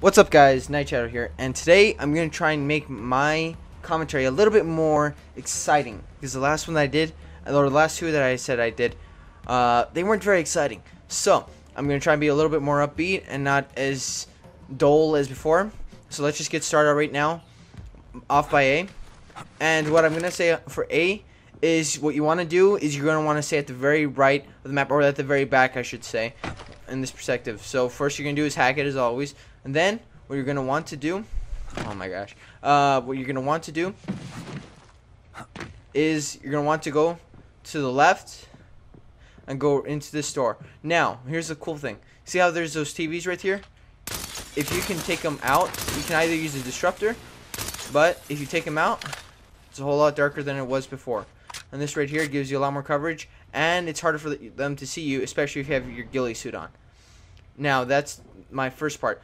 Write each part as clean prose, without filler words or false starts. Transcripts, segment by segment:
What's up, guys? Night Shadow here, and today I'm going to try and make my commentary a little bit more exciting, because the last one that I did, or the last two that I said I did, they weren't very exciting. So I'm going to try and be a little bit more upbeat and not as dull as before. So let's just get started right now, off by A. And what I'm going to say for A is, what you want to do is you're going to want to stay at the very right of the map, or at the very back, I should say, in this perspective. So first you're going to do is hack it, as always. And then what you're going to want to do, oh my gosh, what you're going to want to do is you're going to want to go to the left and go into this door. Now, here's the cool thing. See how there's those TVs right here? If you can take them out, you can either use a disruptor, but if you take them out, it's a whole lot darker than it was before. And this right here gives you a lot more coverage, and it's harder for them to see you, especially if you have your ghillie suit on. Now, that's my first part.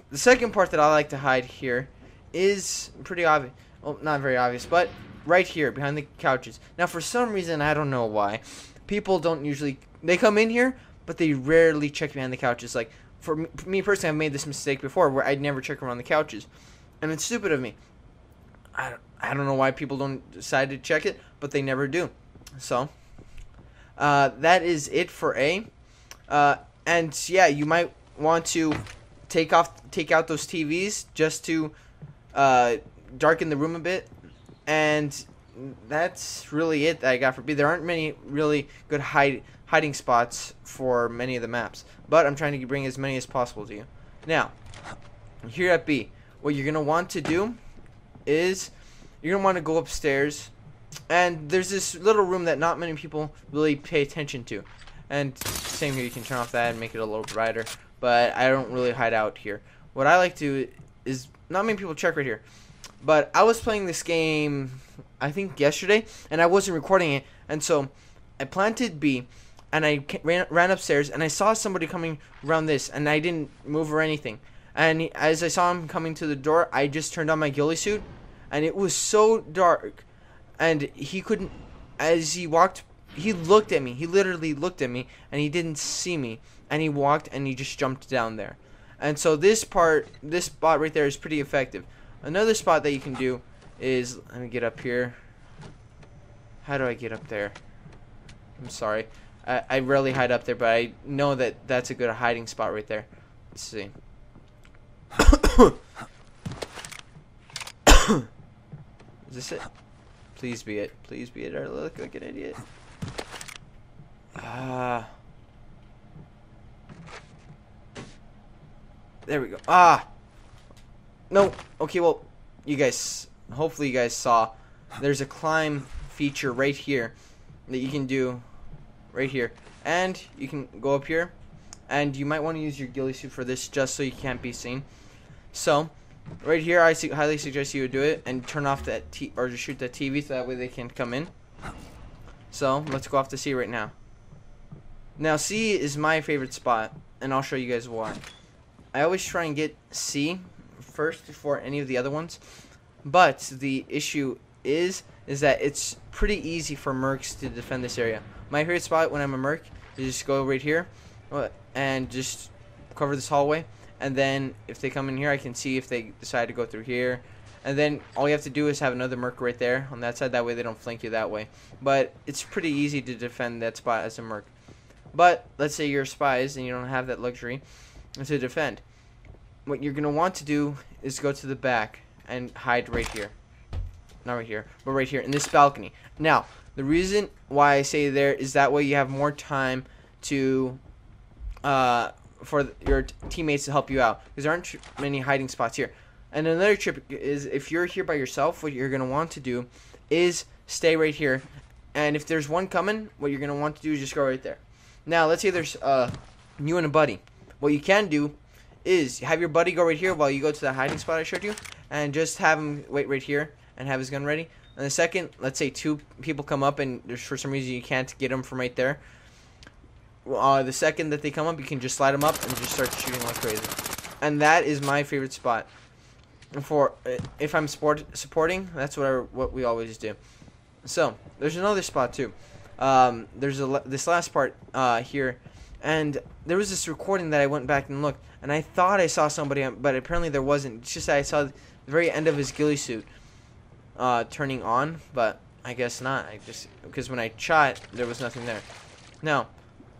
The second part that I like to hide here is pretty obvious. Well, not very obvious, but right here behind the couches. Now, for some reason, I don't know why, people don't usually, they come in here, but they rarely check behind the couches. Like, for me personally, I've made this mistake before where I'd never check around the couches, and it's stupid of me. I don't know why people don't decide to check it, but they never do. So that is it for A. And yeah, you might want to take out those TVs just to darken the room a bit, and that's really it that I got for B. There aren't many really good hiding spots for many of the maps, but I'm trying to bring as many as possible to you. Now, here at B, what you're gonna want to do is you're gonna want to go upstairs, and there's this little room that not many people really pay attention to. And same here, you can turn off that and make it a little brighter, but I don't really hide out here. What I like to do is, not many people check right here, but I was playing this game, I think yesterday, and I wasn't recording it, and so I planted B, and I ran upstairs, and I saw somebody coming around this, and I didn't move or anything. And as I saw him coming to the door, I just turned on my ghillie suit, and it was so dark, and he couldn't, as he walked, he looked at me, he literally looked at me, and he didn't see me, and he walked, and he just jumped down there. And so this spot right there is pretty effective. Another spot that you can do is, let me get up here. How do I get up there? I'm sorry, I rarely hide up there, but I know that that's a good hiding spot right there. Let's see. Is this it? Please be it. Please be it. Or look like an idiot. There we go. No. Okay, well, you guys, hopefully you guys saw, there's a climb feature right here that you can do right here. And you can go up here, and you might want to use your ghillie suit for this just so you can't be seen. So, right here, I highly suggest you would do it and turn off that or just shoot that TV so that way they can't come in. So, let's go off to C right now. Now, C is my favorite spot, and I'll show you guys why. I always try and get C first before any of the other ones, but the issue is that it's pretty easy for mercs to defend this area. My favorite spot when I'm a merc is just go right here and just cover this hallway, and then if they come in here, I can see if they decide to go through here, and then all you have to do is have another merc right there on that side, that way they don't flank you that way. But it's pretty easy to defend that spot as a merc. But let's say you're spies and you don't have that luxury to defend. What you're going to want to do is go to the back and hide right here. Not right here, but right here in this balcony. Now, the reason why I say there is that way you have more time to for your teammates to help you out, because there aren't many hiding spots here. And another tip is, if you're here by yourself, what you're going to want to do is stay right here, and if there's one coming, what you're going to want to do is just go right there. Now, let's say there's you and a buddy. What you can do is have your buddy go right here while you go to the hiding spot I showed you, and just have him wait right here and have his gun ready. And the second, let's say two people come up and there's, for some reason, you can't get them from right there. The second that they come up, you can just slide them up and just start shooting like crazy. And that is my favorite spot. For if I'm supporting, that's what we always do. So there's another spot too. There's this last part here, and there was this recording that I went back and looked, and I thought I saw somebody, but apparently there wasn't. It's just that I saw the very end of his ghillie suit turning on, but I guess not. Because when I shot, there was nothing there. Now,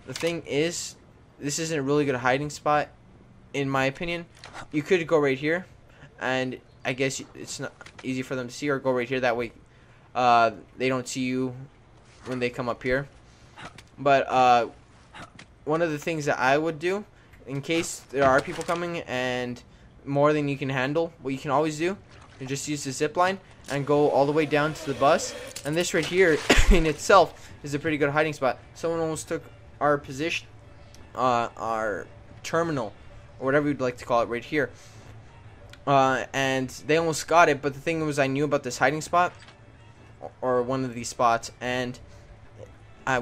the thing is, this isn't a really good hiding spot, in my opinion. You could go right here, and I guess it's not easy for them to see, or go right here. That way, they don't see you when they come up here. But one of the things that I would do, in case there are people coming and more than you can handle, what you can always do is just use the zip line and go all the way down to the bus. And this right here in itself is a pretty good hiding spot. Someone almost took our position, our terminal, or whatever you'd like to call it, right here. And they almost got it, but the thing was, I knew about this hiding spot, or one of these spots, and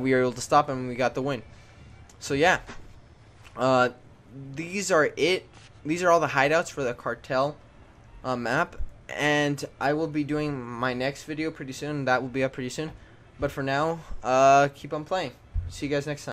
we were able to stop him and we got the win. So yeah, these are it. These are all the hideouts for the Cartel map, and I will be doing my next video pretty soon. That will be up pretty soon. But for now, keep on playing. See you guys next time.